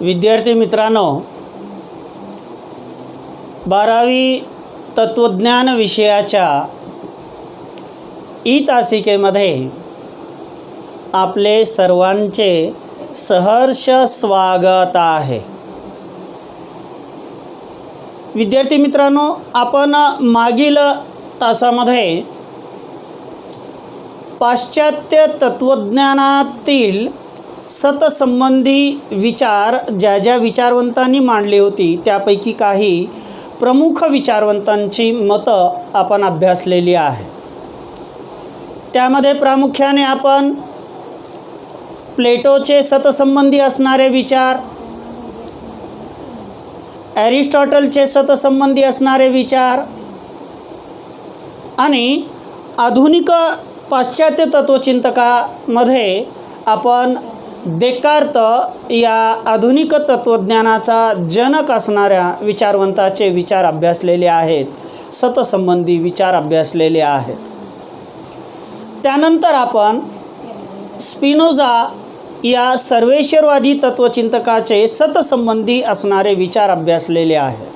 विद्यार्थी मित्रांनो, 12वी तत्वज्ञान विषयाच्या ई तासिकेमध्ये आपले सर्वांचे सहर्ष स्वागत आहे। विद्यार्थी मित्रांनो, आपण मागील तासामध्ये पाश्चात्य तत्वज्ञानातील सतसंबंधी विचार ज्या विचारवंतांनी मांडली होती त्यापैकी काही प्रमुख विचारवंतांची मतं आपण अभ्यासलेली आहे। त्यामध्ये प्रामुख्याने आपण प्लेटोचे सतसंबंधी असणारे विचार, ॲरिस्टॉटलचे सतसंबंधी असणारे विचार आणि आधुनिक पाश्चात्य तत्वचिंतकामध्ये आपण देकार्त या आधुनिक तत्वज्ञानाचा जनक असणाऱ्या विचारवंताचे विचार अभ्यासलेले आहेत, सतसंबंधी विचार अभ्यासलेले आहेत। त्यानंतर आपण स्पिनोझा या सर्वेश्वरवादी तत्वचिंतकाचे सतसंबंधी असणारे विचार अभ्यासलेले आहेत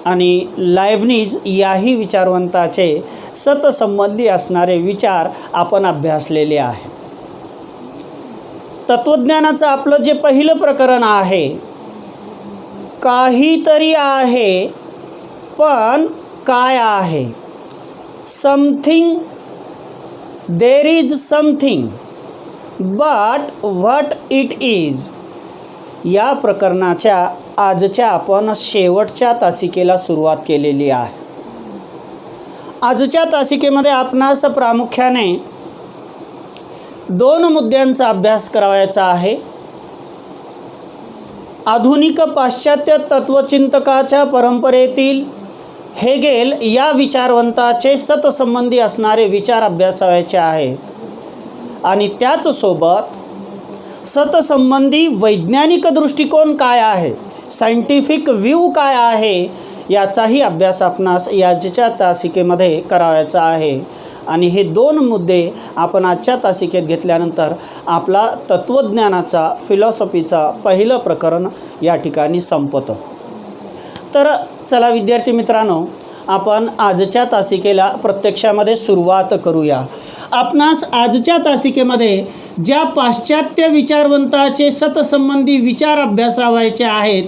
आणि लायबनिज याही विचारवंताचे सतसंबंधी असणारे विचार आपण अभ्यासलेले आहेत। तत्वज्ञानाचं आपलं जे पहिलं प्रकरण आहे, काहीतरी आहे पण काय आहे, something, there is something but what it is, या प्रकरणाच्या आजच्या आपण शेवटच्या तासिकेला सुरुवात केलेली आहे। आजच्या तासिकेमध्ये आपणास प्रामुख्याने दोन मुद्द्यांचा अभ्यास करायचा आहे। आधुनिक पाश्चात्य तत्वचिंतकाच्या परंपरेतील हेगेल या विचारवंताचे सतसंबंधी असणारे विचार अभ्यासायचे आहेत आणि त्याचसोबत सतसंबंधी वैज्ञानिक दृष्टिकोन काय आहे, सायंटिफिक व्ह्यू काय आहे, याचाही अभ्यास आपणास याच्या तासिकेमध्ये करायचा आहे। आणि हे दोन मुद्दे आपण आजच्या तासिकेत घेतल्यानंतर आपला तत्वज्ञानाचा फिलॉसॉफीचा पहिलं प्रकरण या ठिकाणी संपतं। तर चला विद्यार्थी मित्रांनो, आपण आजच्या तासिकेला प्रत्यक्षामध्ये सुरुवात करूया। आपणास आजच्या तासिकेमध्ये ज्या पाश्चात्य विचारवंताचे सतसंबंधी विचार अभ्यासावायचे आहेत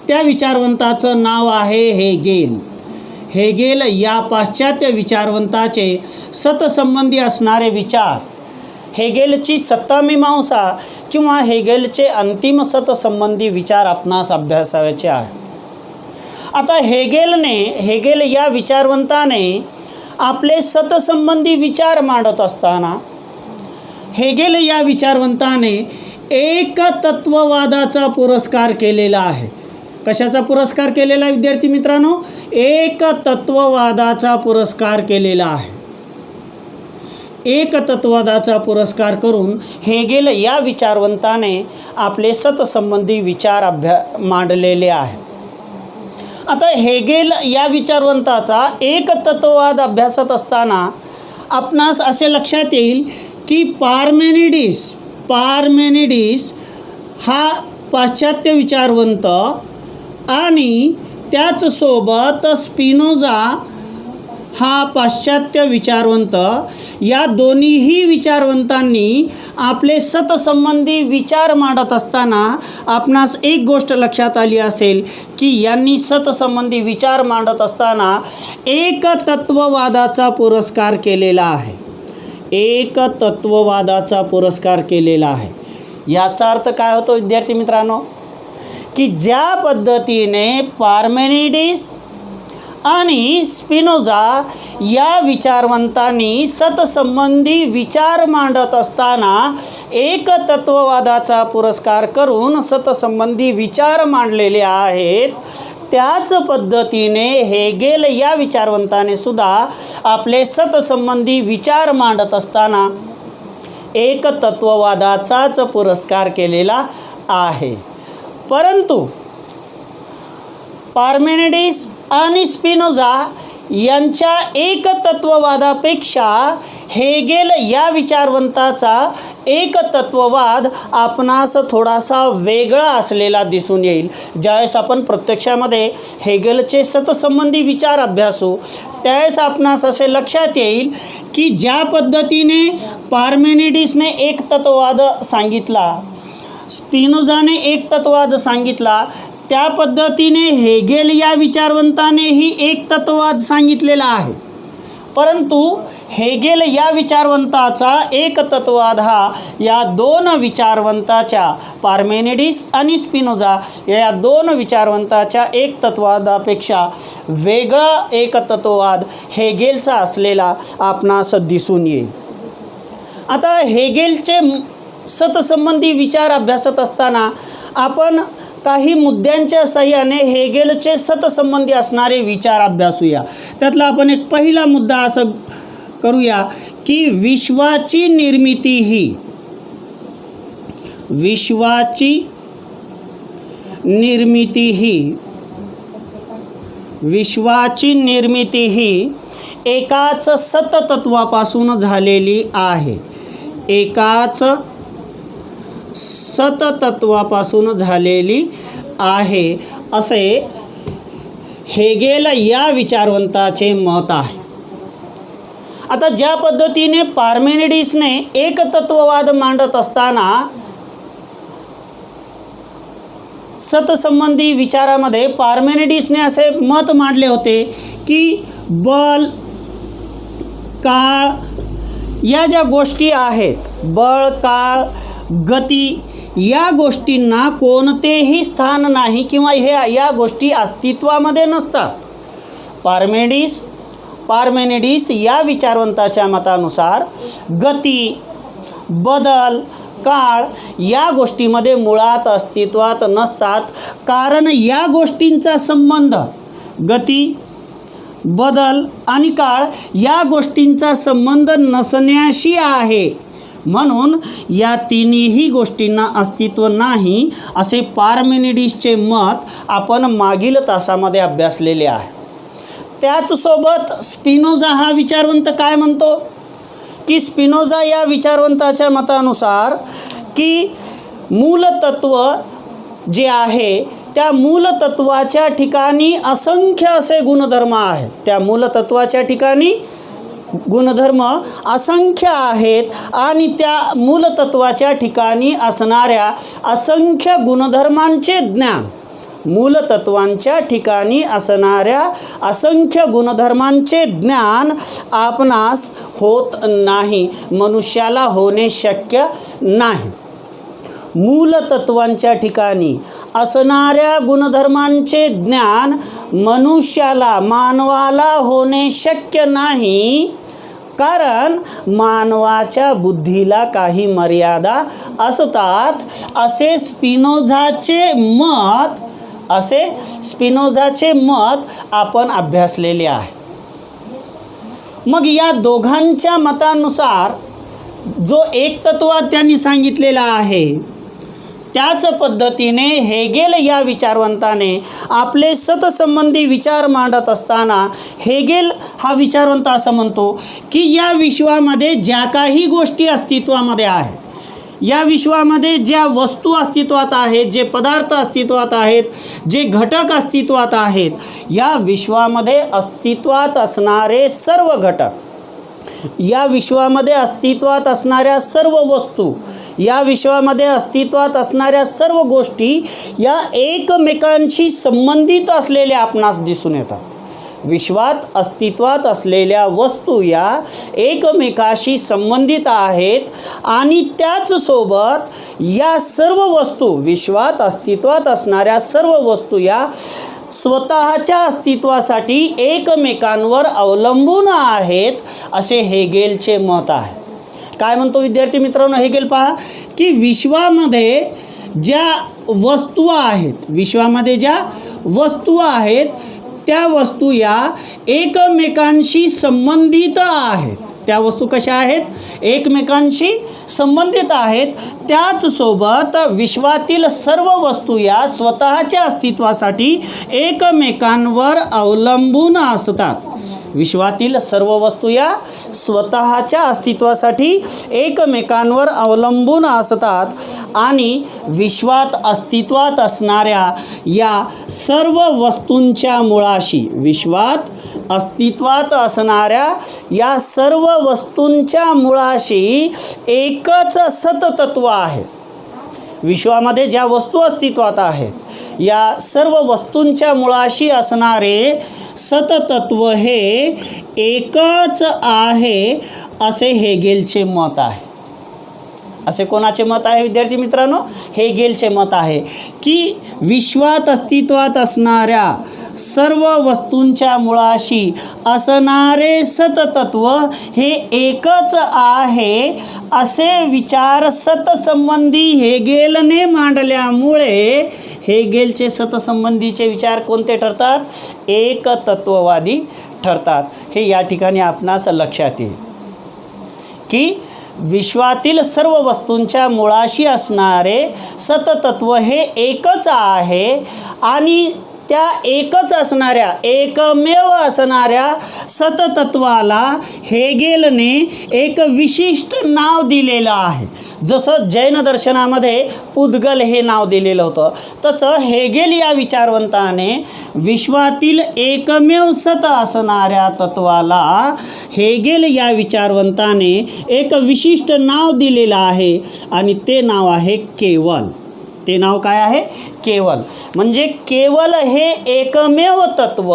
त्या विचारवंताचं नाव आहे हेगेल। हेगेल या पाश्चात्य विचारवंताचे सतसंबंधी असणारे विचार, हेगेलची सत्तामीमांसा किंवा हेगेलचे अंतिम सतसंबंधी विचार आपणास अभ्यासायचे आहे। आता हेगेल या विचारवंताने आपले सतसंबंधी विचार मांडत असताना हेगेल या विचारवंताने एकतत्ववादाचा पुरस्कार केलेला आहे। कशाचा पुरस्कार केलेला आहे विद्यार्थी मित्रांनो? एकतत्ववादाचा पुरस्कार केलेला आहे। एकतत्ववादाचा पुरस्कार करून हेगेल या विचारवंताने आपले सतसंबंधी विचार मांडलेले आहेत। आता हेगेल या विचारवंताचा एकतत्ववाद अभ्यासत असताना आपणास असे लक्षात येईल की पार्मेनिडिस हा पाश्चात्य विचारवंत आणि त्याचसोबत स्पिनोझा हा पाश्चात्य विचारवंत, या दोन्हीही विचारवंतांनी आपले सतसंबंधी विचार मांडत असताना आपणास एक गोष्ट लक्षात आली असेल की यांनी सतसंबंधी विचार मांडत असताना एकतत्ववादाचा पुरस्कार केलेला आहे। एकतत्ववादाचा पुरस्कार केलेला आहे। याचा अर्थ काय होतो विद्यार्थी मित्रांनो? की ज्या पद्धतीने पार्मेनिडिस आणि स्पिनोझा या विचारवंतांनी सतसंबंधी विचार मांडत असताना एकतत्ववादाचा पुरस्कार करून सतसंबंधी विचार मांडलेले आहेत, त्याच पद्धतीने हेगेल या विचारवंताने सुद्धा आपले सतसंबंधी विचार मांडत असताना एकतत्ववादाचाच पुरस्कार केलेला आहे। परंतु पार्मेनिडिस आणि स्पिनोझा यांच्या एकतत्ववादापेक्षा हेगेल या विचारवंताचा एकतत्ववाद आपणास थोडासा वेगळा असलेला दिसून येईल. ज्यावेळेस आपण प्रत्यक्षामध्ये हेगेलचे सतसंबंधी विचार अभ्यासू त्यावेळेस आपणास असे लक्षात येईल की ज्या पद्धतीने पार्मेनिडिसने एकतत्ववाद सांगितला, स्पिनोझाने एकतत्ववाद सांगितला, त्या पद्धतीने हेगेल या विचारवंतानेही एकतत्ववाद सांगितलेला आहे. परंतु हेगेल या विचारवंताचा एकतत्ववाद हा या दोन विचारवंताच्या, पार्मेनिडिस आणि स्पिनोझा या दोन विचारवंताच्या एकतत्ववादापेक्षा वेगळा एकतत्ववाद हेगेलचा असलेला आपणास दिसून येईल. आता हेगेलचे सतसंबंधी विचार अभ्यासत असताना आपण काही मुद्द्यांच्या साहाय्याने हेगेलचे सतसंबंधी असणारे विचार अभ्यासूया. त्यातला आपण एक पहिला मुद्दा असं करूया की विश्वाची निर्मिती ही एकाच सततत्वापासून झालेली आहे. एकाच सततत्वापासून झालेली आहे असे हेगेल या विचारवंताचे मत आहे. आता ज्या पद्धतीने पार्मेनिडिसने एकतत्ववाद मांडत असताना सतसंबंधी विचारामध्ये पार्मेनिडिसने असे मत मांडले होते की बल, काळ या ज्या गोष्टी आहेत, बळ, काळ, गती या गोष्टींना कोणतेही स्थान नाही किंवा या गोष्टी अस्तित्वामध्ये नसतात. पार्मेनिडिस या विचारवंताच्या मतानुसार गती, बदल, काळ या गोष्टीमध्ये मुळात अस्तित्वात नसतात. कारण या गोष्टींचा संबंध, गती, बदल आणि काळ या गोष्टींचा संबंध नसण्याशी आहे. म्हणून या तिन्ही गोष्टींना अस्तित्व नाही असे पार्मेनिडिसचे मत आपण मागील तासामध्ये अभ्यासलेले आहे. त्याचसोबत स्पिनोझा हा विचारवंत काय म्हणतो की स्पिनोझा या विचारवंताच्या मतानुसार की मूलतत्व जे आहे त्या मूलतत्वाच्या ठिकाणी असंख्य असे गुणधर्म आहेत. त्या मूलतत्वाच्या ठिकाणी गुणधर्म असंख्य आहेत आणि त्या मूलतत्वाच्या ठिकाणी असणाऱ्या असंख्य गुणधर्मांचे ज्ञान, मूलतत्वांच्या ठिकाणी असणाऱ्या असंख्य गुणधर्मांचे ज्ञान आपणास होत नाही, मनुष्याला होणे शक्य नाही. मूलतत्वांच्या ठिकाणी असणाऱ्या गुणधर्मांचे ज्ञान मनुष्याला, मानवाला होणे शक्य नाही. कारण मानवाच्या बुद्धीला काही मर्यादा असतात असे स्पिनोझाचे मत आपण अभ्यासलेले आहे. मग या दोघांच्या मतानुसार जो एकतत्ववाद त्यांनी सांगितलेला आहे त्याच पद्धतीने हेगेल या विचारवंताने आपले सतसंबंधी विचार मांडत असताना हेगेल हा विचारवंत असं म्हणतो की या विश्वामध्ये ज्या काही गोष्टी अस्तित्वामध्ये आहेत, या विश्वामध्ये ज्या वस्तू अस्तित्वात आहेत, जे पदार्थ अस्तित्वात आहेत, जे घटक अस्तित्वात आहेत, या विश्वामध्ये अस्तित्वात असणारे सर्व घटक, या विश्वामध्ये अस्तित्वात असणाऱ्या सर्व वस्तू, या विश्वामध्ये अस्तित्वात असणाऱ्या सर्व गोष्टी या एकमेकांशी संबंधित असलेल्या आपणास दिसून येतात. विश्वात अस्तित्वात असलेल्या वस्तू या एकमेकाशी संबंधित आहेत आणि त्याचसोबत या सर्व वस्तू, विश्वात अस्तित्वात असणाऱ्या सर्व वस्तू या स्वतःच्या अस्तित्वासाठी एकमेकांवर अवलंबून आहेत असे हेगेलचे मत आहे. काय म्हणतो विद्यार्थी मित्रांनो हेगेल? पहा की विश्वामध्ये ज्या वस्तू आहेत, विश्वामध्ये ज्या वस्तू आहेत त्या वस्तू या एकमेकांशी संबंधित आहेत. त्या वस्तू कशा आहेत? एकमेकांशी संबंधित आहेत. त्याचसोबत विश्वातील सर्व वस्तू या स्वतःच्या अस्तित्वासाठी एकमेकांवर अवलंबून असतात. विश्वातील सर्व वस्तू या स्वतःच्या अस्तित्वासाठी एकमेकांवर अवलंबून असतात आणि विश्वात अस्तित्वात असणाऱ्या या सर्व वस्तूंच्या मुळाशी अस्तित्वात असणाऱ्या या सर्व वस्तूंच्या मुळाशी एकच सततत्व आहे. विश्वामध्ये ज्या वस्तू अस्तित्वात आहेत या सर्व वस्तूंच्या मुळाशी असणारे सततत्व हे एकच आहे असे हेगेलचे मत आहे. असे कोणाचे मत आहे विद्यार्थी मित्रांनो? हेगेलचे मत आहे की विश्वात अस्तित्वात असणाऱ्या सर्व वस्तूंच्या मुळाशी असणारे सततत्व हे एकच आहे असे विचार सतसंबंधी हेगेलने मांडल्यामुळे हेगेलचे सतसंबंधीचे विचार कोणते ठरतात? एकतत्ववादी ठरतात. हे या ठिकाणी आपणास लक्षात येईल की विश्वातील सर्व वस्तूंच्या मुळाशी असणारे सततत्व हे एकच आहे आणि त्या एकच असणाऱ्या एकमेव असणाऱ्या सततत्वाला हेगेलने एक विशिष्ट नाव दिलेलं आहे. जसं जैन दर्शनामध्ये पुद्गल हे नाव दिलेलं होतं तसं हेगेल या विचारवंताने विश्वातील एकमेव सत असणाऱ्या तत्वाला हेगेल या विचारवंताने एक विशिष्ट नाव दिलेलं आहे आणि ते नाव आहे केवल. ते नाव काय आहे? केवल. म्हणजे केवल हे एकमेव तत्व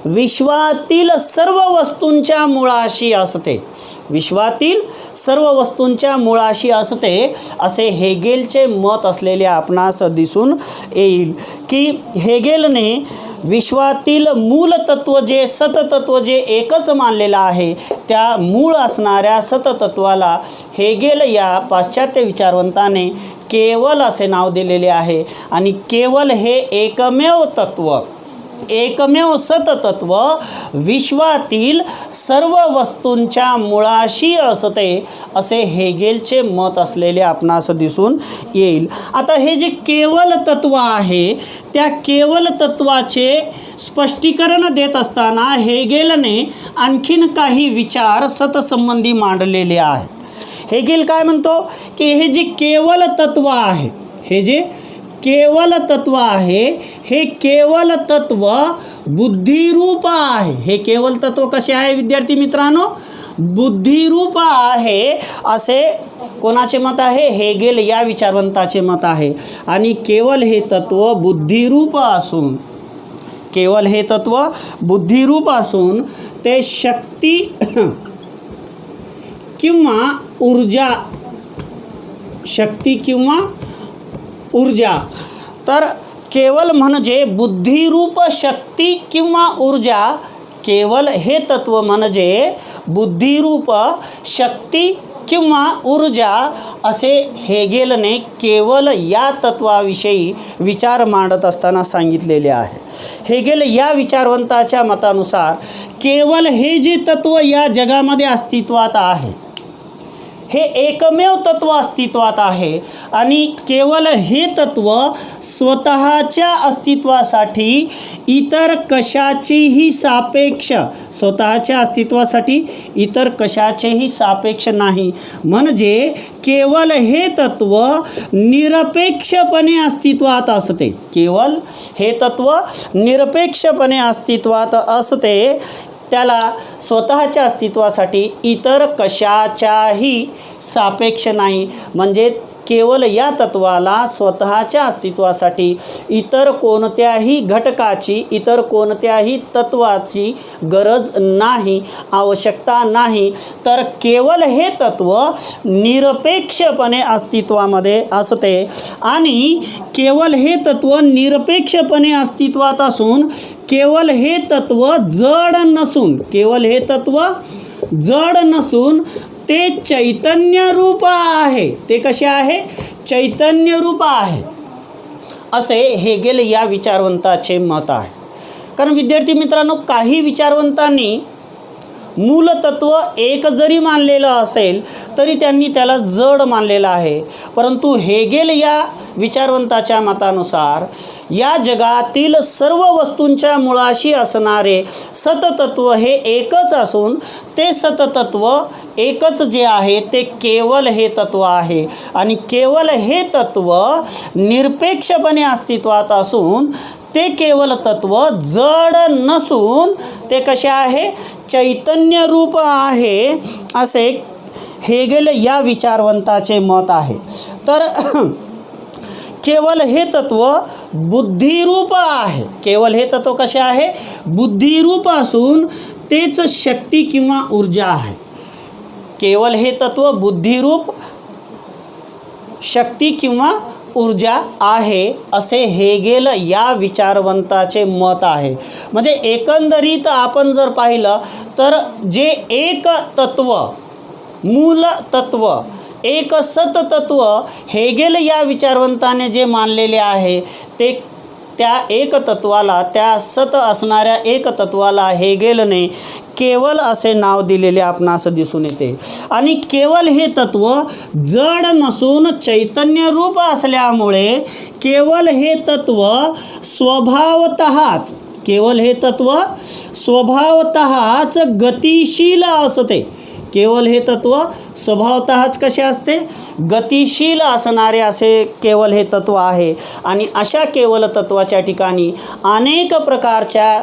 विश्वातील सर्व वस्तूंच्या मुळाशी असते. विश्वातील सर्व वस्तूंच्या मुळाशी असते असे हेगेलचे मत असलेले आपणास दिसून येईल की हेगेलने विश्वातील मूल तत्व जे सततत्व जे एकच मानलेलं आहे त्या मूळ असणाऱ्या सततत्वाला हेगेल या पाश्चात्य विचारवंताने केवल असे नाव दिलेले आहे आणि केवल हे एकमेव तत्व एकमेव सततत्व विश्वातील सर्व वस्तूंच्या मुळाशी असते असे हेगेलचे मत असलेले आपणास दिसून येईल. आता हे जे केवल तत्व आहे त्या केवल तत्वाचे स्पष्टीकरण देत असताना हेगेलने आणखीन काही विचार सतसंबंधी मांडलेले आहेत. हेगेल काय म्हणतो की हे जे केवल तत्व आहे हे जे केवल तत्व आहे हे केवल तत्व बुद्धिरूप आहे. हे केवल तत्व कसे आहे विद्यार्थी मित्रांनो? बुद्धिरूप आहे असे कोणाचे मत आहे? हेगेल या विचारवंताचे मत आहे. आणि केवल हे तत्व बुद्धिरूप असून केवल हे तत्व बुद्धिरूप असून ते शक्ती किंवा ऊर्जा शक्ती किंवा ऊर्जा तर केवल म्हणजे बुद्धिरूप शक्ती किंवा ऊर्जा केवल हे तत्व म्हणजे बुद्धिरूप शक्ती किंवा ऊर्जा असे हेगेलने केवल या तत्वाविषयी विचार मांडत असताना सांगितलेले आहे. हेगेल या विचारवंताच्या मतानुसार केवल हे जे तत्व या जगामध्ये अस्तित्वात आहे हे एकमेव तत्व अस्तित्वात आहे आणि केवल हे तत्व स्वतःच्या अस्तित्वासाठी इतर कशाचेही सापेक्ष स्वतःच्या अस्तित्वासाठी इतर कशाचेही सापेक्ष नाही. म्हणजे केवल हे तत्व निरपेक्षपणे अस्तित्वात असते. केवल हे तत्व निरपेक्षपणे अस्तित्वात असते. त्याला स्वतःच्या अस्तित्वासाठी इतर कशाच्याही सापेक्ष नाही. म्हणजे केवल या तत्वाला स्वतःच्या अस्तित्वासाठी इतर कोणत्याही घटकाची इतर कोणत्याही तत्वाची गरज नाही, आवश्यकता नाही. तर केवल हे तत्व निरपेक्षपणे अस्तित्वामध्ये असते आणि केवल हे तत्व निरपेक्षपणे अस्तित्वात असून केवल हे तत्व जड नसून केवल हे तत्व जड नसून ते चैतन्य रूप आहे. ते कसे आहे? चैतन्य रूप आहे असे हेगेल या विचारवंताचे मत आहे. कारण विद्यार्थी मित्रांनो काही विचारवंतांनी मूलतत्व एक जरी मानलेलं असेल तरी त्यांनी त्याला जड मानलेलं आहे. परंतु हेगेल या विचारवंताच्या मतानुसार या जगातील सर्व वस्तूंच्या मुळाशी असणारे सततत्व हे एकच असून ते सततत्व एकच जे आहे ते केवल हे तत्व आहे आणि केवल हे तत्व निरपेक्षपणे अस्तित्वात असून ते केवल तत्व जड नसून ते कसे आहे, चैतन्य रूप आहे, असे हेगेल या विचारवंताचे मत आहे. तर केवल हे तत्व बुद्धिरूप आहे. केवल हे तत्व कसे आहे, बुद्धिरूप असून तेच शक्ती किंवा ऊर्जा आहे. केवल हे तत्व बुद्धिरूप शक्ती किंवा ऊर्जा आहे असे हेगेल या विचारवंताचे मत आहे. म्हणजे एकंदरीत आपण जर पाहिलं तर जे एक तत्व, मूल तत्व, एक सततत्व हेगेल या विचारवंताने जे मानलेले आहे ते त्या एक तत्वाला, त्या सत असणाऱ्या एक तत्वाला हेगेलने केवल असे नाव दिलेले आपणास दिसून येते. आणि केवल हे तत्व जड नसून चैतन्य रूप असल्यामुळे केवल हे तत्व स्वभावतःच, केवल हे तत्व स्वभावतःच गतिशील असते. केवल हे तत्व स्वभावतःच कसे असते, गतिशील असणारे असे केवल हे तत्व आहे. आणि अशा केवल तत्वाच्या ठिकाणी अनेक प्रकारच्या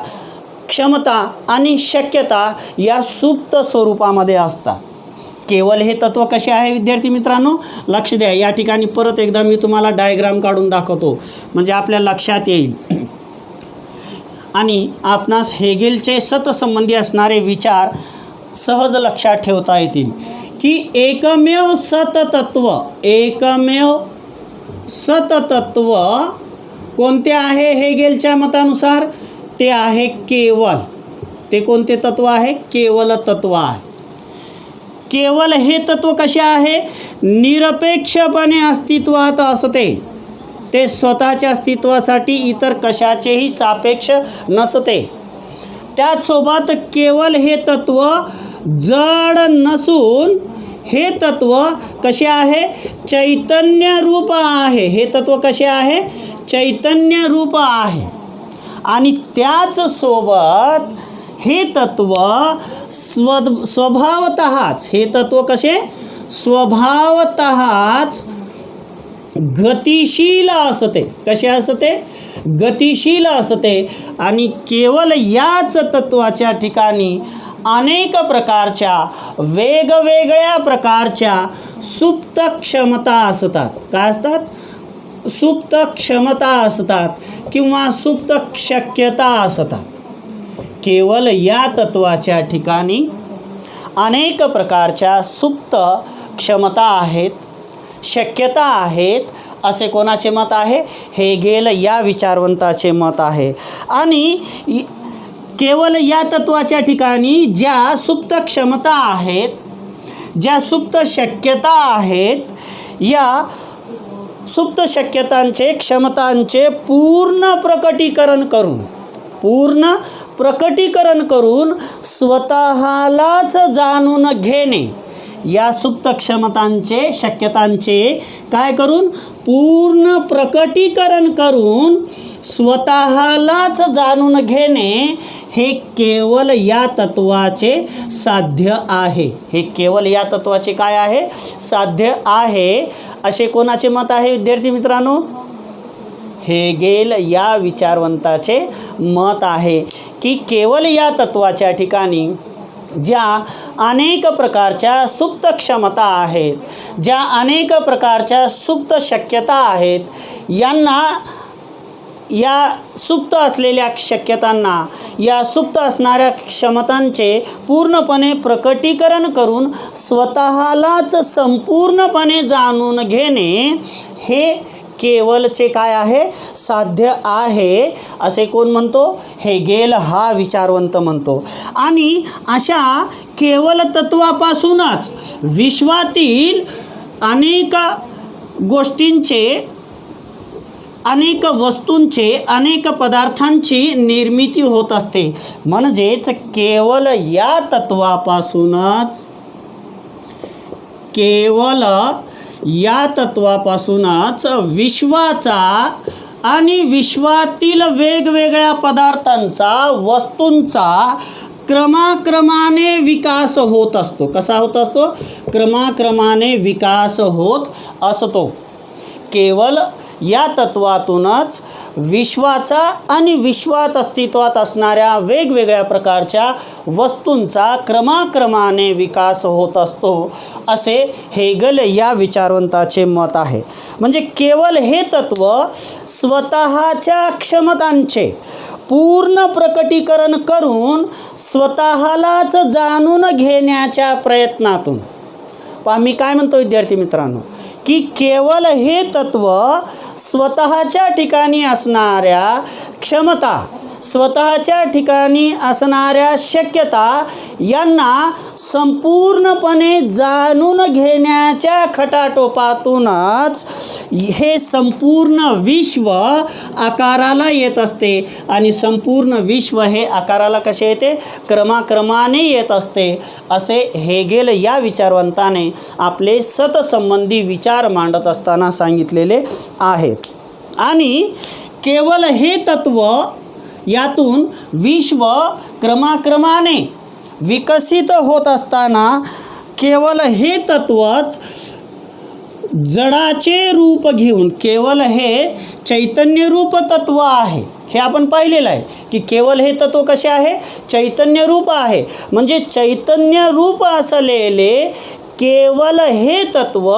क्षमता आणि शक्यता या सुप्त स्वरूपामध्ये असतात. केवल हे तत्व कसे आहे विद्यार्थी मित्रांनो, लक्ष द्या. या ठिकाणी परत एकदा मी तुम्हाला डायग्राम काढून दाखवतो म्हणजे आपल्या लक्षात येईल आणि आपणास हेगेलचे सतसंबंधी असणारे विचार सहज लक्षात ठेवता येतील. की एकमेव सततत्व, एकमेव सततत्व कोणते आहे हेगेलच्या मतानुसार, ते आहे केवल. ते कोणते तत्व आहे, केवल तत्व आहे. केवल हे तत्व कसे आहे, निरपेक्षपणे अस्तित्वात असते. ते स्वतःच्या अस्तित्वासाठी इतर कशाचेही सापेक्ष नसते. त्याचसोबत केवल हे तत्व जड नसून हे तत्व कसे आहे, चैतन्य रूप आहे. हे तत्व कसे आहे, चैतन्य रूप आहे. आणि त्याच सोबत हे तत्व स्वभावतःच, हे तत्व कसे, स्वभावतःच गतिशील असते. कसे असते, गतिशील असते. आणि केवल याच तत्वाच्या ठिकाणी अनेक प्रकारच्या, वेगवेगळ्या प्रकारच्या सुप्त क्षमता असतात. काय असतात, सुप्त क्षमता असतात किंवा सुप्त शक्यता असतात. केवल या तत्वाच्या ठिकाणी अनेक प्रकारच्या सुप्त क्षमता आहेत, शक्यता आहेत, असे कोणाचे मत आहे, हेगेल या विचारवंताचे मत आहे. आणि केवल या तत्वाच्या ठिकाणी ज्या सुप्त क्षमता आहेत, ज्या सुप्त शक्यता आहेत, या सुप्त शक्यतांचे, क्षमतांचे पूर्ण प्रकटीकरण करून स्वतःलाच जाणून घेणे. या सुप्त क्षमतांचे, शक्यतांचे काय करून, पूर्ण प्रकटीकरण करून स्वतःलाच जाणून घेणे हे केवल या तत्वाचे साध्य आहे. हे केवल या तत्वाचे काय आहे, साध्य आहे. असे कोणाचे मत आहे विद्यार्थी मित्रांनो, हेगेल या विचारवंताचे मत आहे की केवल या तत्वाच्या ठिकाणी ज्या अनेक प्रकारच्या सुप्त क्षमता आहेत, ज्या अनेक प्रकारच्या सुप्त शक्यता आहेत, यांना, या सुप्त असलेल्या शक्यतांना, या सुप्त असणाऱ्या क्षमतांचे पूर्णपणे प्रकटीकरण करून स्वतःलाच संपूर्णपणे जाणून घेणे हे केवलचे काय आहे, साध्य आहे. असे कोण म्हणतो, हेगेल हा विचारवंत म्हणतो. आणि अशा केवल तत्वापासूनच विश्वातील अनेक गोष्टींचे, अनेक वस्तूंचे, अनेक पदार्थांची निर्मिती होत असते. म्हणजेच केवल या तत्वापासूनच, केवल या तत्वापासूनच विश्वाचा आणि विश्वातील वेगवेगळ्या पदार्थांचा, वस्तूंचा क्रमाक्रमाने विकास होत असतो. कसा होत असतो? क्रमाक्रमाने विकास होत असतो. केवळ या तत्वातूनच विश्वाचा आणि विश्वात अस्तित्वात असणाऱ्या वेगवेगळ्या प्रकारच्या वस्तूंचा क्रमाक्रमाने विकास होत असतो, असे हेगेल या विचारवंताचे मत आहे. म्हणजे केवळ हे तत्व स्वतःच्या क्षमतांचे पूर्ण प्रकटीकरण करून स्वतःलाच जाणून घेण्याच्या प्रयत्नातून, पहा मी काय म्हणतो विद्यार्थी मित्रांनो, की केवळ हे तत्व स्वतःच्या ठिकाणी असणाऱ्या क्षमता, स्वतःच्या ठिकाणी असणाऱ्या शक्यता यांना संपूर्णपणे जाणून घेण्याच्या खटाटोपातूनच हे संपूर्ण विश्व आकाराला येत असते. आणि संपूर्ण विश्व हे आकाराला कसे येते? क्रमाक्रमाने येत असते, असे हेगेल या विचारवंताने आपले सतसंबंधी विचार मांडत असताना सांगितलेले आहेत. आणि केवळ हे तत्व, यातून विश्व क्रमाक्रमाने विकसित होत असताना केवळ हे तत्वच जडाचे रूप घेऊन, केवळ हे चैतन्य रूप तत्व आहे. हे आपण पाहिलेलं आहे की केवळ हे तत्व कसे आहे? चैतन्य रूप आहे. म्हणजे चैतन्य रूप असलेले केवळ हे तत्व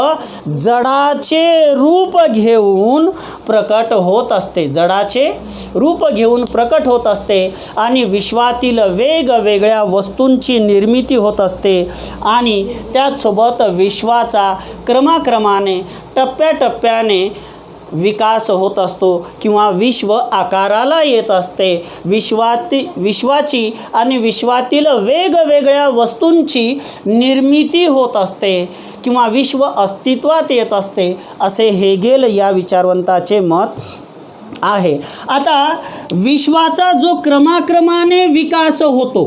जडाचे रूप घेऊन प्रकट होत असते, जडाचे रूप घेऊन प्रकट होत असते. आणि विश्वातील वेगवेगळ्या वस्तूंची निर्मिती होत असते. आणि त्याचसोबत विश्वाचा क्रमाक्रमाने टप्प्याटप्प्याने विकास होत असतो किंवा विश्व आकाराला येत असते. विश्वाची आणि विश्वातील वेगवेगळ्या वस्तूंची निर्मिती होत असते किंवा विश्व अस्तित्वात येत असते, असे हेगेल या विचारवंताचे मत आहे. आता विश्वाचा जो क्रमाक्रमाने विकास होतो,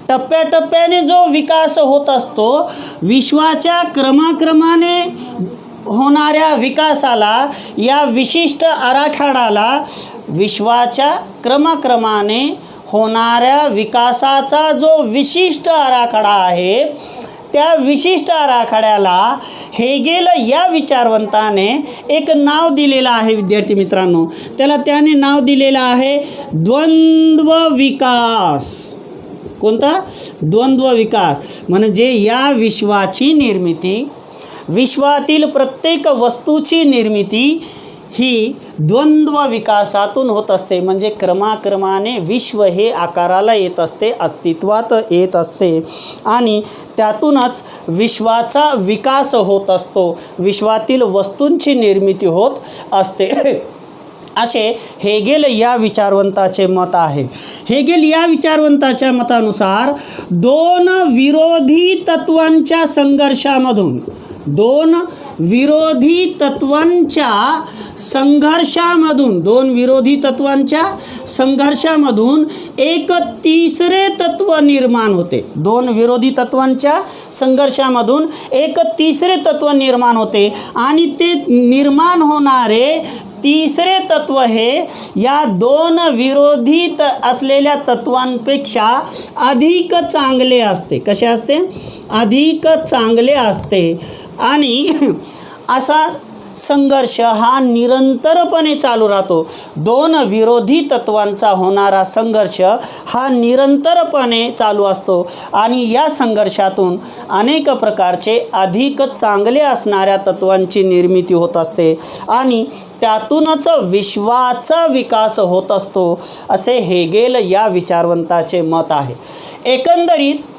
टप्प्याटप्प्याने जो विकास होत असतो, विश्वाच्या क्रमाक्रमाने होणाऱ्या विकासाला, या विशिष्ट आराखड्याला, विश्वाच्या क्रमाक्रमाने होणाऱ्या विकासाचा जो विशिष्ट आराखडा आहे, त्या विशिष्ट आराखड्याला हेगेल या विचारवंताने एक नाव दिलेलं आहे विद्यार्थी मित्रांनो. त्याने नाव दिलेलं आहे द्वंद्व विकास. कोणता? द्वंद्व विकास. म्हणजे या विश्वाची निर्मिती, विश्वातील प्रत्येक वस्तूची निर्मिती ही द्वंद्व विकासातून होत असते. म्हणजे क्रमाक्रमाने विश्व हे आकाराला येत असते, अस्तित्वात येत असते आणि त्यातूनच विश्वाचा विकास होत असतो, विश्वातील वस्तूंची निर्मिती होत असते, असे हेगेल या विचारवंताचे मत आहे. हेगेल या विचारवंताच्या मतानुसार दोन विरोधी तत्वांच्या संघर्षामधून, दोन विरोधी तत्वांच्या संघर्षामधून एक तिसरे तत्व निर्माण होते. दोन विरोधी तत्वांच्या संघर्षामधून एक तिसरे तत्व निर्माण होते आणि ते निर्माण होणारे तिसरे तत्व हे या दोन विरोधी असलेल्या तत्वांपेक्षा अधिक चांगले असते. कसे असते? अधिक चांगले असते. आणि असा संघर्ष हा निरंतरपणे चालू राहतो. दोन विरोधी तत्वांचा होणारा संघर्ष हा निरंतरपणे चालू असतो आणि या संघर्षातून अनेक प्रकारचे अधिक चांगले असणाऱ्या तत्वांची निर्मिती होत असते आणि त्यातूनच विश्वाचा विकास होत असतो, असे हेगेल या विचारवंताचे मत आहे. एकंदरीत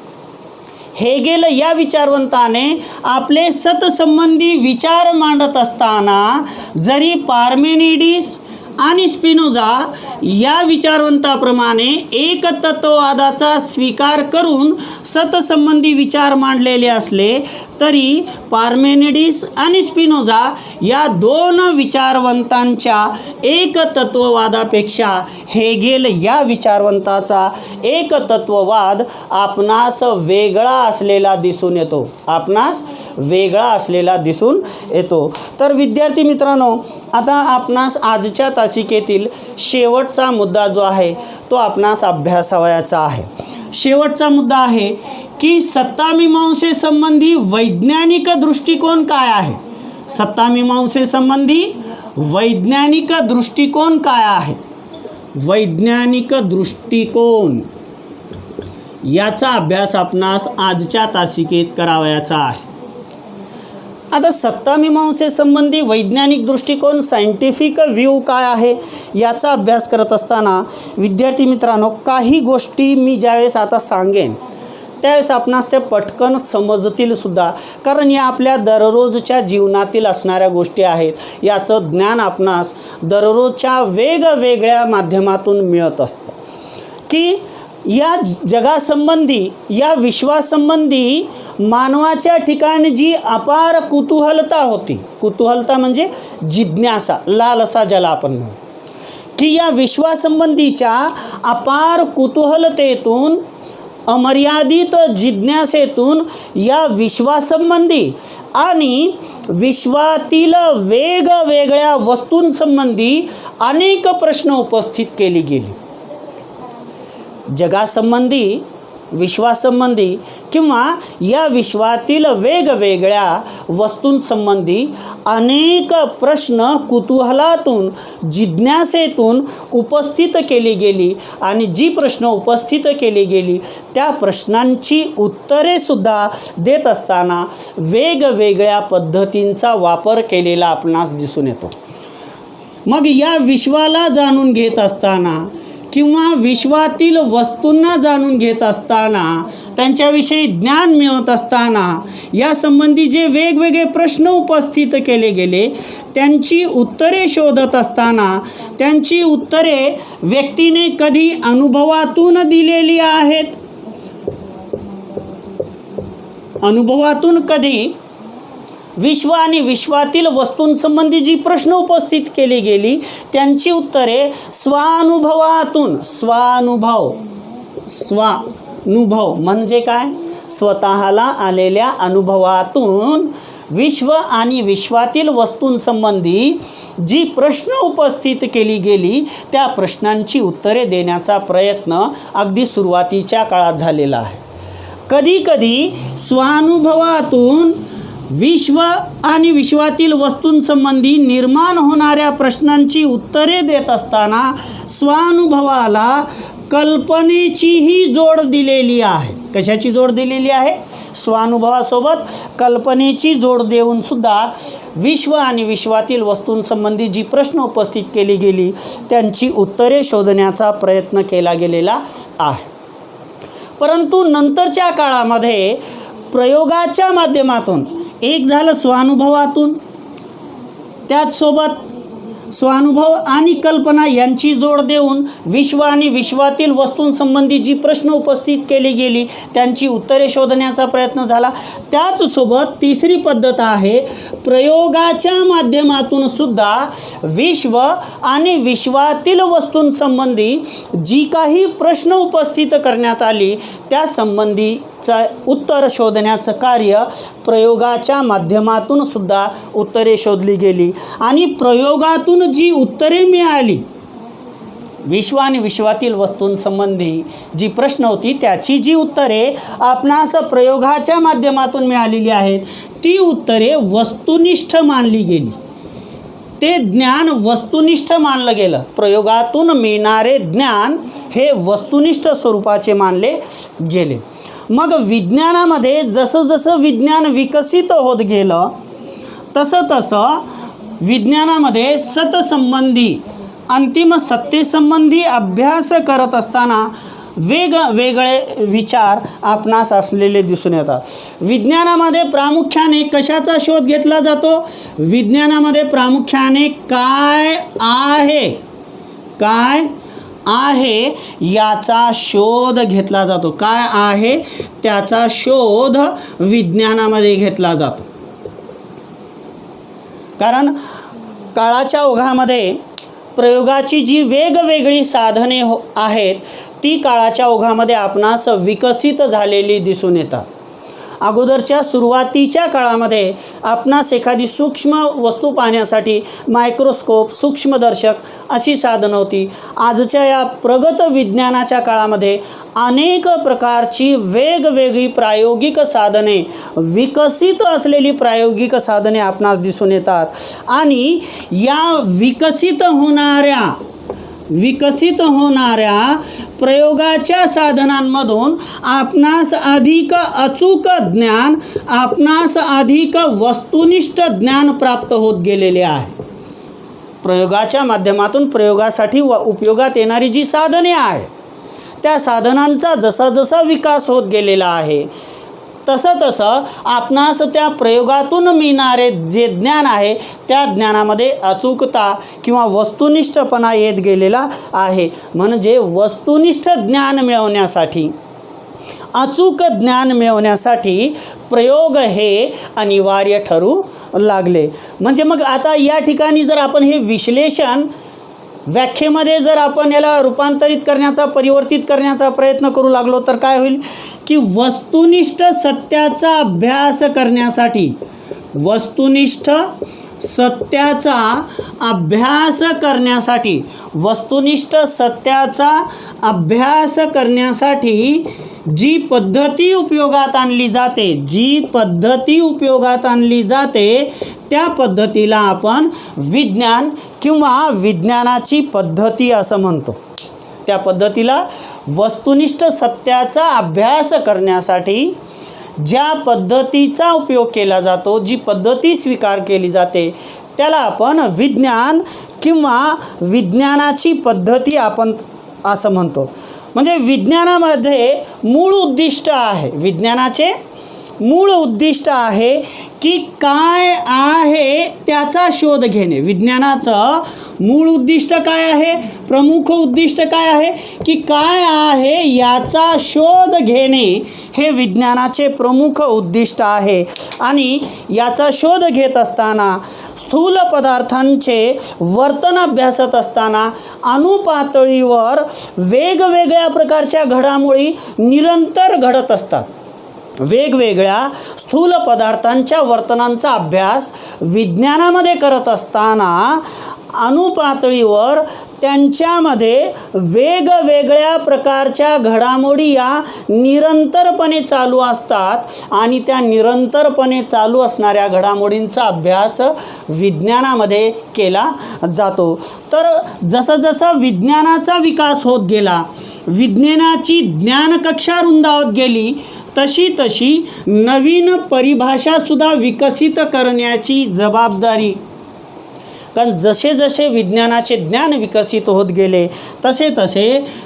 हेगेल या विचारवंताने आपले सतसंबंधी विचार मांडत असताना जरी पार्मेनिडिस आणि स्पिनोझा या विचारवंताप्रमाणे एकतत्ववादाचा स्वीकार करून सतसंबंधी विचार मांडलेले असले तरी पार्मेनिडिस आणि स्पिनोझा या दोन विचारवंतांच्या एकतत्ववादापेक्षा हेगेल या विचारवंताचा एकतत्ववाद आपणास वेगळा असलेला दिसून येतो. आपणास वेगळा असलेला दिसून येतो. तर विद्यार्थी मित्रांनो, आता आपणास आजच्या तासिकेतील शेवटचा मुद्दा जो आहे तो आपणास अभ्यासावयाचा आहे. शेवटचा मुद्दा आहे की सत्तामीमांसेसंबंधी वैज्ञानिक दृष्टिकोन काय आहे. सत्तामीमांसेसंबंधी वैज्ञानिक दृष्टिकोन काय आहे. वैज्ञानिक दृष्टिकोन याचा अभ्यास आपणास आजच्या तासिकेत करावयाचा आहे. आता सत्तामीमांसेसंबंधी वैज्ञानिक दृष्टिकोन सायंटिफिक व्ह्यू काय आहे याचा अभ्यास करत असताना विद्यार्थी मित्रांनो, काही गोष्टी मी ज्यावेळेस आता सांगेन त्यावेळेस आपणास त्या पटकन समजतील सुद्धा, कारण या आपल्या दररोजच्या जीवनातील असणाऱ्या गोष्टी आहेत. याचं ज्ञान आपणास दररोजच्या वेगवेगळ्या माध्यमातून मिळत असतं. की या जगासंबंधी, या विश्वासंबंधी मानवाच्या ठिकाणी जी अपार कुतूहलता होती, कुतूहलता म्हणजे जिज्ञासा, लालसा ज्याला आपण म्हणू, की या विश्वासंबंधीच्या अपार कुतूहलतेतून, अमर्यादित जिज्ञासेतून या विश्वासंबंधी आणि विश्वातील वेगवेगळ्या वस्तूंसंबंधी अनेक प्रश्न उपस्थित केली गेली. जगासंबंधी, विश्वासंबंधी किंवा या विश्वातील वेगवेगळ्या वस्तूंसंबंधी अनेक प्रश्न कुतूहलातून, जिज्ञासेतून उपस्थित केली गेली आणि जी प्रश्न उपस्थित केली गेली त्या प्रश्नांची उत्तरेसुद्धा देत असताना वेगवेगळ्या पद्धतींचा वापर केलेला आपणास दिसून येतो. मग या विश्वाला जाणून घेत असताना किंवा विश्वातील वस्तूंना जाणून घेत असताना, त्यांच्याविषयी ज्ञान मिळवत असताना यासंबंधी जे वेगवेगळे प्रश्न उपस्थित केले गेले त्यांची उत्तरे शोधत असताना, त्यांची उत्तरे व्यक्तीने कधी अनुभवातून दिलेली आहेत, अनुभवातून कधी विश्व आणि विश्वातील वस्तूंसंबंधी जी प्रश्न उपस्थित केली गेली त्यांची उत्तरे स्वानुभवातून, स्वानुभव म्हणजे काय, स्वतःला आलेल्या अनुभवातून विश्व आणि विश्वातील वस्तूंसंबंधी जी प्रश्न उपस्थित केली गेली त्या प्रश्नांची उत्तरे देण्याचा प्रयत्न अगदी सुरुवातीच्या काळात झालेला आहे. कधीकधी स्वानुभवातून विश्व आणि विश्वातील वस्तूंसंबंधी निर्माण होणाऱ्या प्रश्नांची उत्तरे देत असताना स्वानुभवाला कल्पनेचीही जोड दिलेली आहे. कशाची जोड दिलेली आहे? स्वानुभवासोबत कल्पनेची जोड देऊन सुद्धा विश्व आणि विश्वातील वस्तूंसंबंधी जी प्रश्न उपस्थित केली गेली त्यांची उत्तरे शोधण्याचा प्रयत्न केला गेलेला आहे. परंतु नंतरच्या काळामध्ये प्रयोगाच्या माध्यमातून, एक झालं स्वानुभवातून, त्याचसोबत स्वानुभव आणि कल्पना यांची जोड देऊन विश्व आणि विश्वातील वस्तूंसंबंधी जी प्रश्न उपस्थित केली गेली त्यांची उत्तरे शोधण्याचा प्रयत्न झाला. त्याचसोबत तिसरी पद्धत आहे प्रयोगाच्या माध्यमातून सुद्धा विश्व आणि विश्वातील वस्तूंसंबंधी जी काही प्रश्न उपस्थित करण्यात आली त्या संबंधीचं उत्तर शोधण्याचं कार्य प्रयोगाच्या माध्यमातून सुद्धा उत्तरे शोधली गेली. आणि प्रयोगातून जी उत्तरे मिळाली, विश्व आणि विश्वातील वस्तूंसंबंधी जी प्रश्न होती त्याची जी उत्तरे आपणास प्रयोगाच्या माध्यमातून मिळालेली आहेत ती उत्तरे वस्तुनिष्ठ मानली गेली. ते ज्ञान वस्तुनिष्ठ मानलं गेलं. प्रयोगातून मिळणारे ज्ञान हे वस्तुनिष्ठ स्वरूपाचे मानले गेले. मग विज्ञानामध्ये जसं जसं विज्ञान विकसित होत गेलं तसं तसं विज्ञानामध्ये सतसंबंधी, अंतिम सत्तेसंबंधी अभ्यास करत असताना वेगवेगळे विचार आपणास असलेले दिसून येतात. विज्ञानामध्ये प्रामुख्याने कशाचा शोध घेतला जातो? विज्ञानामध्ये प्रामुख्याने काय आहे, काय आहे याचा शोध घेतला जातो. काय आहे त्याचा शोध विज्ञानामध्ये घेतला जातो. कारण काळाच्या ओघामध्ये प्रयोगाची जी वेगवेगळी साधने आहेत ती काळाच्या ओघामध्ये आपणास विकसित झालेली दिसून येतात. अगोदरच्या सुरुवातीच्या काळामध्ये आपणास एखादी सूक्ष्म वस्तू पाहण्यासाठी मायक्रोस्कोप, सूक्ष्मदर्शक अशी साधनं होती. आजच्या या प्रगत विज्ञानाच्या काळामध्ये अनेक प्रकारची वेगवेगळी प्रायोगिक साधने, विकसित असलेली प्रायोगिक साधने आपणास दिसून येतात. आणि या विकसित होणाऱ्या प्रयोगाच्या साधनांमधून आपणास अधिक अचूक ज्ञान, आपणास अधिक वस्तुनिष्ठ ज्ञान प्राप्त होत गेलेले आहे. प्रयोगाच्या माध्यमातून प्रयोगासाठी उपयोगात येणारी जी साधने आहेत त्या साधनांचा जसा जसा विकास होत गेलेला आहे तसं आपणास त्या प्रयोगातून मिळणारे जे ज्ञान आहे त्या ज्ञानामध्ये अचूकता किंवा वस्तुनिष्ठपणा येत गेलेला आहे. म्हणजे वस्तुनिष्ठ ज्ञान मिळवण्यासाठी, अचूक ज्ञान मिळवण्यासाठी प्रयोग हे अनिवार्य ठरू लागले. म्हणजे मग आता या ठिकाणी जर आपण हे विश्लेषण व्याख्येमध्ये जर आपण याला रूपांतरित करण्याचा, परिवर्तित करण्याचा प्रयत्न करू लागलो तर काय होईल की वस्तुनिष्ठ सत्याचा अभ्यास करण्यासाठी, वस्तुनिष्ठ सत्याचा अभ्यास करण्यासाठी जी पद्धती उपयोगात आणली जाते त्या पद्धतीला आपण विज्ञान किंवा विज्ञानाची पद्धती असं म्हणतो. त्या पद्धतीला वस्तुनिष्ठ सत्याचा अभ्यास करण्यासाठी ज्या पद्धतीचा उपयोग केला जातो, जी पद्धती स्वीकार केली जाते त्याला आपण विज्ञान किंवा विज्ञानाची पद्धती आपण असं म्हणतो. म्हणजे विज्ञानामध्ये विज्ञानाचे मूळ उद्दिष्ट आहे की काय आहे त्याचा शोध घेणे. विज्ञानाचं मूळ उद्दिष्ट काय आहे, प्रमुख उद्दिष्ट काय आहे की काय आहे याचा शोध घेणे हे विज्ञानाचे प्रमुख उद्दिष्ट आहे. आणि याचा शोध घेत असताना, स्थूल पदार्थांचे वर्तन अभ्यासत असताना अणुपातळीवर वेगवेगळ्या प्रकारच्या घडामोडी निरंतर घडत असतात. वेगवेगळ्या स्थूल पदार्थांच्या वर्तनांचा अभ्यास विज्ञानामध्ये करत असताना अणुपातळीवर त्यांच्यामध्ये वेगवेगळ्या प्रकारच्या घडामोडी या निरंतरपणे चालू असतात आणि त्या निरंतरपणे चालू असणाऱ्या घडामोडींचा अभ्यास विज्ञानामध्ये केला जातो. तर जसा विज्ञानाचा विकास होत गेला, विज्ञानाची ज्ञानकक्षा रुंदावत गेली, तशी नवीन परिभाषासुद्धा विकसित करण्याची जबाबदारी, कारण जसे विज्ञानाचे ज्ञान विकसित होत गेले तसे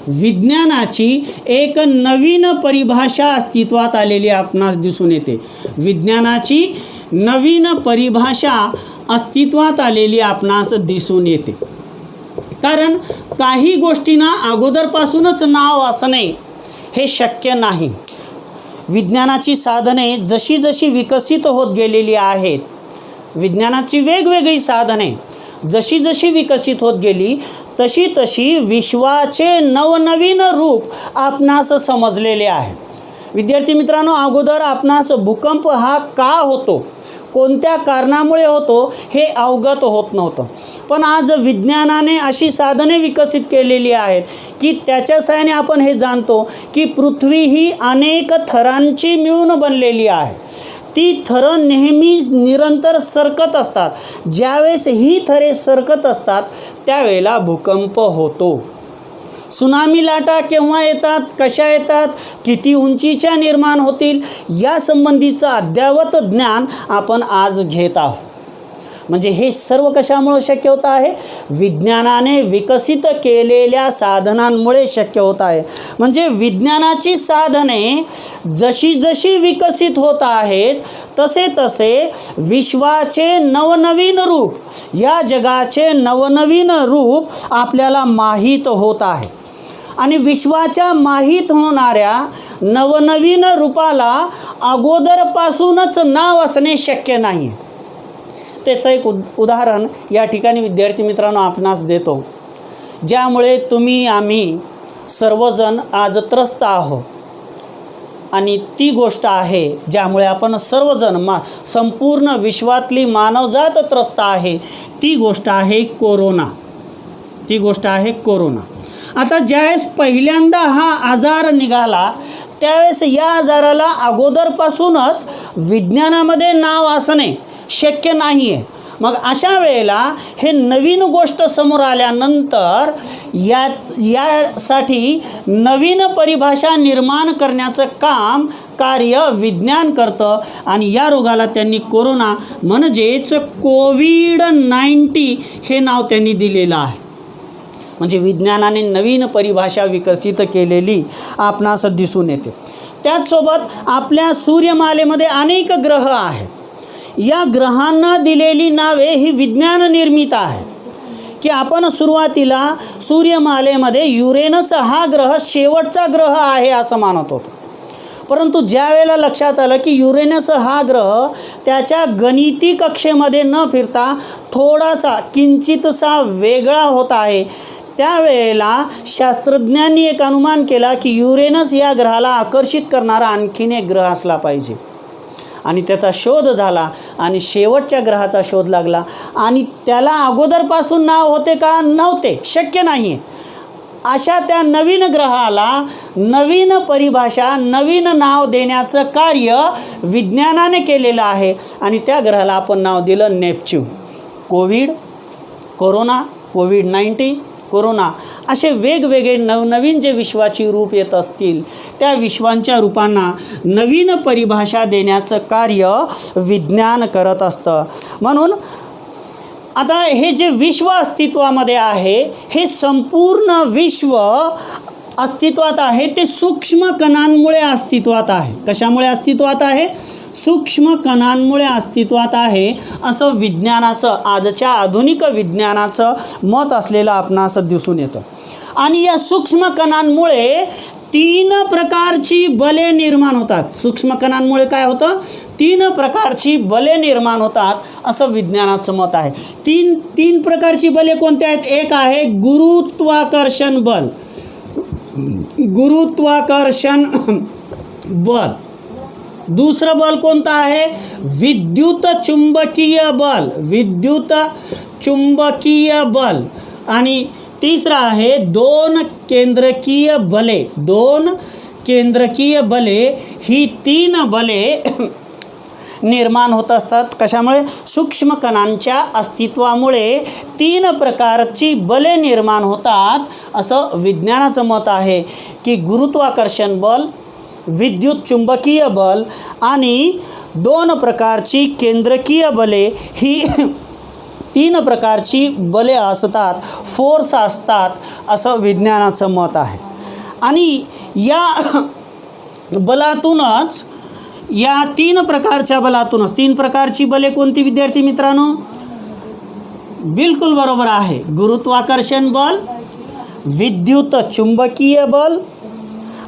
विज्ञानाची एक नवीन परिभाषा अस्तित्वात आलेली आपणास दिसून येते. विज्ञानाची नवीन परिभाषा अस्तित्वात आलेली आपणास दिसून येते. कारण काही गोष्टींना अगोदरपासूनच नाव असणे हे शक्य नाही. विज्ञानाची साधने जशी विकसित होत गेलेली आहेत, विज्ञानाची वेगवेगळी साधने जशी विकसित होत गेली तशी विश्वाचे नवनवीन रूप आपणास समजलेले आहे. विद्यार्थी मित्रांनो, अगोदर आपणास भूकंप हा का होतो, कोणत्या कारणामुळे होतो हे अवगत होत नव्हतं. पण आज विज्ञानाने अशी साधने विकसित केलेली आहेत की त्याच्या सहाय्याने आपण हे जाणतो की पृथ्वी ही अनेक थरांची मिळून बनलेली आहे. ती थरं नेहमी निरंतर सरकत असतात. ज्यावेळेस ही थरे सरकत असतात त्यावेळेला भूकंप होतो. सुनामी लाटा केव्हा येतात, कशा येतात, किती उंचीच्या निर्माण होतील या संबंधीचं अद्ययावत ज्ञान आपण आज घेत आहोत. म्हणजे हे सर्व कशामुळे शक्य होत आहे, विज्ञानाने विकसित केलेल्या साधनांमुळे शक्य होत आहे. म्हणजे विज्ञानाची साधने जशी विकसित होत आहेत तसे विश्वाचे नवनवीन रूप, या जगाचे नवनवीन रूप आपल्याला माहीत होत आहे. आणि विश्वाच्या माहीत होणाऱ्या नवनवीन रूपाला अगोदरपासूनच नाव असणे शक्य नाही. त्याचं एक उदाहरण या ठिकाणी विद्यार्थी मित्रांनो आपणास देतो, ज्यामुळे तुम्ही आम्ही सर्वजण आज त्रस्त आहोत. आणि ती गोष्ट आहे ज्यामुळे आपण सर्वजण संपूर्ण विश्वातली मानवजात त्रस्त आहे. ती गोष्ट आहे कोरोना. ती गोष्ट आहे कोरोना. आता ज्यावेळेस पहिल्यांदा हा आजार निघाला त्यावेळेस या आजाराला अगोदरपासूनच विज्ञानामध्ये नाव असणे शक्य नाही आहे. मग अशा वेळेला हे नवीन गोष्ट समोर आल्यानंतर यासाठी नवीन परिभाषा निर्माण करण्याचं कार्य विज्ञान करतं. आणि या रोगाला त्यांनी कोरोना म्हणजेच कोविड-19 हे नाव त्यांनी दिलेलं आहे. म्हणजे विज्ञानाने नवीन परिभाषा विकसित केलेली आपणास दिसून येते. त्याचसोबत आपल्या सूर्यमालेमध्ये अनेक ग्रह आहेत. या ग्रहांना दिलेली नावे ही विज्ञान निर्मित आहे. की आपण सुरुवातीला सूर्यमालेमध्ये युरेनस हा ग्रह शेवटचा ग्रह आहे असं मानत होतो. परंतु ज्या वेळेला लक्षात आलं की युरेनस हा ग्रह त्याच्या गणिती कक्षेमध्ये न फिरता थोडासा किंचितसा वेगळा होत आहे, त्यावेळेला शास्त्रज्ञांनी एक अनुमान केला की युरेनस या ग्रहाला आकर्षित करणारा आणखीन एक ग्रह असला पाहिजे. आणि त्याचा शोध झाला आणि शेवटच्या ग्रहाचा शोध लागला. आणि त्याला अगोदरपासून नाव होते का? नव्हते, शक्य नाही. अशा त्या नवीन ग्रहाला नवीन परिभाषा नवीन नाव देण्याचं कार्य विज्ञानाने केलेलं आहे. आणि त्या ग्रहाला आपण नाव दिलं नेपच्यून. कोरोना, कोविड-19, कोरोना असे वेगवेगळे नवनवीन जे विश्वाची रूप येत असतील त्या विश्वांच्या रूपांना नवीन परिभाषा देण्याचं कार्य विज्ञान करत असतं. म्हणून आता हे जे विश्व अस्तित्वामध्ये आहे, हे संपूर्ण विश्व अस्तित्वात आहे ते सूक्ष्म कणांमुळे अस्तित्वात आहे. कशामुळे अस्तित्वात आहे? सूक्ष्म कणांमुळे अस्तित्वात आहे असं विज्ञानाचं, आजच्या आधुनिक विज्ञानाचं मत असलेलं आपणास दिसून येतं. आणि या सूक्ष्म कणांमुळे 3 प्रकारची बले निर्माण होतात. सूक्ष्म कणांमुळे काय होतं? 3 प्रकारची बले निर्माण होतात असं विज्ञानाचं मत आहे. तीन प्रकारची बले कोणत्या आहेत? एक आहे गुरुत्वाकर्षण बल. गुरुत्वाकर्षण बल. दुसरं बल कोणतं आहे? विद्युत चुंबकीय बल. विद्युत चुंबकीय बल. आणि तिसरं आहे 2 केंद्रकीय बले. 2 केंद्रकीय बले. ही 3 बले निर्माण होत असतात. कशामुळे? सूक्ष्म कणांच्या अस्तित्वामुळे 3 प्रकारची बले निर्माण होतात असं विज्ञानाचं मत आहे. की गुरुत्वाकर्षण बल, विद्युत चुंबकीय बल आणि 2 प्रकारची केंद्रकीय बले. ही 3 प्रकारची बले असतात, फोर्स असतात असं विज्ञानाचं मत आहे. आणि या बलातूनच, या 3 प्रकारच्या बलातूनच, 3 प्रकारची बले कोणती विद्यार्थी मित्रांनो? बिलकुल बरोबर आहे, गुरुत्वाकर्षण बल, विद्युत चुंबकीय बल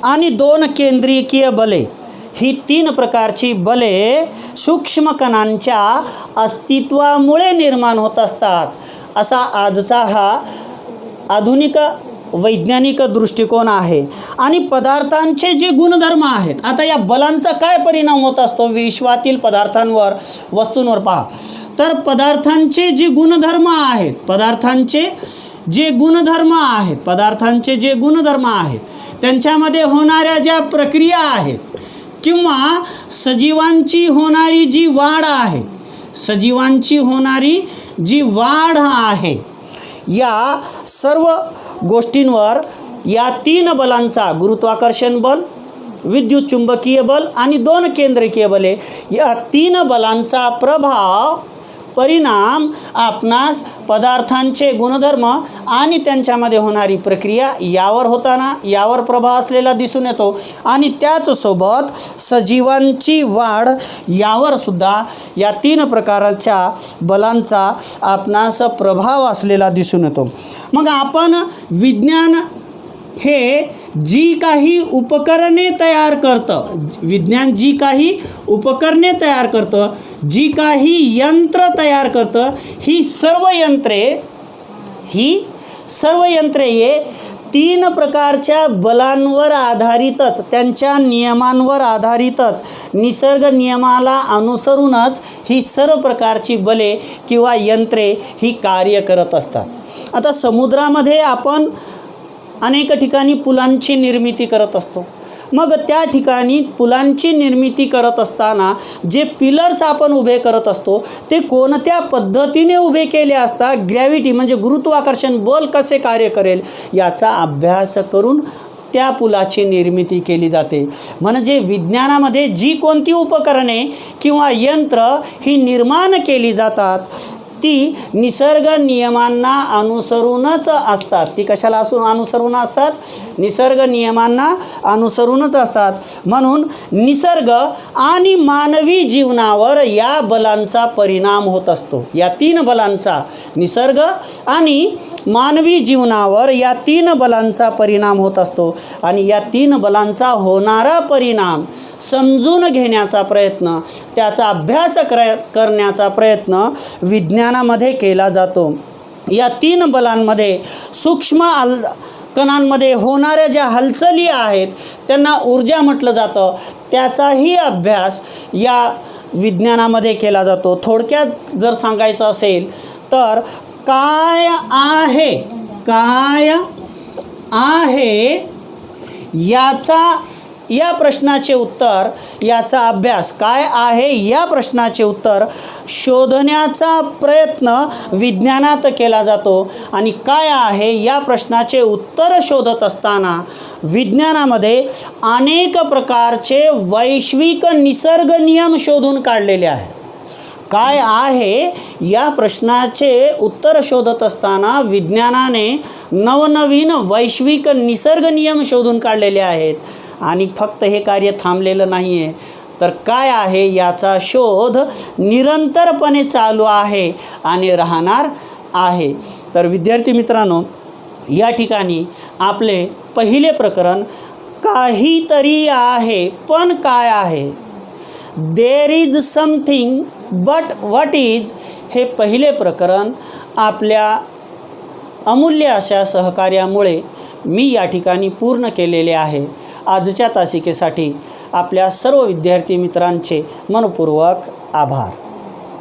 आणि 2 केंद्रकीय बले. ही 3 प्रकारची बले सूक्ष्म कणांच्या अस्तित्वामुळे निर्माण होत असतात असा आजचा हा आधुनिक वैज्ञानिक दृष्टिकोन आहे. आणि पदार्थांचे जे गुणधर्म आहेत, आता या बलांचा काय परिणाम होत असतो विश्वातील पदार्थांवर, वस्तूंवर? पहा तर पदार्थांचे जे गुणधर्म आहेत, पदार्थांचे जे गुणधर्म आहेत त्यांच्यामध्ये होणाऱ्या ज्या प्रक्रिया आहेत किंवा सजीवांची होणारी जी वाढ आहे, सजीवांची होणारी जी वाढ आहे, या सर्व गोष्टींवर या 3 बलांचा, गुरुत्वाकर्षण बल, विद्युत चुंबकीय बल आणि 2 केंद्रकीय बले, या 3 बलांचा परिणाम आपणास पदार्थांचे गुणधर्म आणि त्यांच्यामध्ये होणारी प्रक्रिया यावर प्रभाव असलेला दिसून येतो. आणि त्याचसोबत सजीवांची वाढ यावर सुद्धा या 3 प्रकारच्या बलांचा आपणास प्रभाव असलेला दिसून येतो. मग आपण विज्ञान हे जी काही उपकरणे तयार करतं, विज्ञान जी काही उपकरणे तयार करतं, जी काही यंत्र तयार करतं, ही सर्व यंत्रे हे 3 प्रकारच्या बलांवर आधारितच, त्यांच्या नियमांवर आधारितच, निसर्ग नियमाला अनुसरूनच ही सर्व प्रकारची बले किंवा यंत्रे ही कार्य करत असतात। आता समुद्रामध्ये आपण अनेक ठिकाणी पुलांची निर्मिती करत असतो। मग त्या ठिकाणी पुलांची निर्मिती करत असताना जे पिलर्स आपण उभे करत असतो ते कोणत्या पद्धतीने उभे केले असता, ग्रॅव्हिटी म्हणजे गुरुत्वाकर्षण बल कसे कार्य करेल याचा अभ्यास करून त्या पुलाची निर्मिती केली जाते। म्हणजे विज्ञानामध्ये जी कोणती उपकरणे किंवा यंत्र ही निर्माण केली जातात ती निसर्ग नियमांना अनुसरूनच असतात। ती कशाला अनुसरून असतात? निसर्ग नियमांना अनुसरूनच असतात। म्हणून निसर्ग आणि मानवी जीवनावर या बलांचा परिणाम होत असतो। या 3 बलांचा, निसर्ग आणि मानवी जीवनावर या 3 बलांचा परिणाम होत असतो। आणि या 3 बलांचा होणारा परिणाम समजून घेण्याचा प्रयत्न, त्याचा अभ्यास करण्याचा प्रयत्न विज्ञानामध्ये केला जातो। या 3 बलांमध्ये सूक्ष्म कणांमध्ये होणाऱ्या ज्या हालचाली आहेत त्यांना ऊर्जा म्हटलं जातं, त्याचाही अभ्यास या विज्ञानामध्ये केला जातो। थोडक्यात जर सांगायचं असेल तर काय आहे या प्रश्नाचे उत्तर, याचा अभ्यास काय आहे या प्रश्नाचे उत्तर शोधण्याचा प्रयत्न विज्ञानात केला जातो। आणि काय आहे या प्रश्नाचे उत्तर शोधत असताना विज्ञानामध्ये अनेक प्रकारचे वैश्विक निसर्ग नियम शोधून काढलेले आहेत। काय आहे या प्रश्नाचे उत्तर शोधत असताना विज्ञानाने नवनवीन वैश्विक निसर्ग नियम शोधून काढलेले आहेत। आणि फक्त हे कार्य थांबलेलं नाही आहे, तर काय आहे याचा शोध निरंतरपणे चालू आहे आणि राहणार आहे। तर विद्यार्थी मित्रांनो, या ठिकाणी आपले पहिले प्रकरण काहीतरी आहे पण काय आहे, there is something but what is, हे पहिले प्रकरण आपल्या अमूल्य अशा सहकार्यामुळे मी या ठिकाणी पूर्ण केलेले आहे। आजच्या तासिकेसाठी आपल्या सर्व विद्यार्थी मित्रांचे मनपूर्वक आभार।